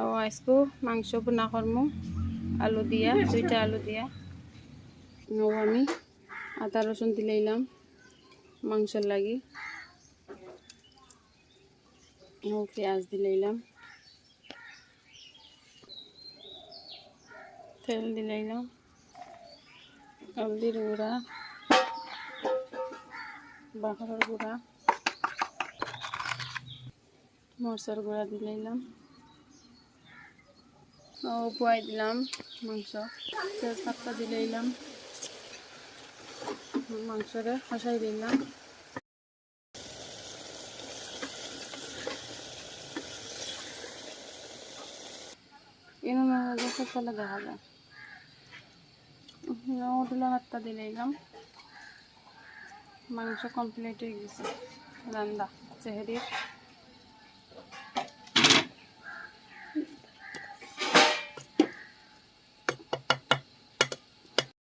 আজকে মাংস বোনা করমু আলু দিয়া, 2টা আলু দিয়া। আমি আদা রসুন দিলাম মাংসের লাগি। পেঁয়াজ দিলাম, তেল দিলাম, হলদির গুঁড়া, বাহরের গুঁড়া, মরচার গুঁড়া দিলাম, পুয়াই দিলাম মাংস, তেজপাতা দিলাম, মাংসরে কষাই দিলাম। এনে দেখা যায় উঠলো হাতটা দিলাম। মাংস কমপ্লিট হয়ে গেছে রান্না চেহারির।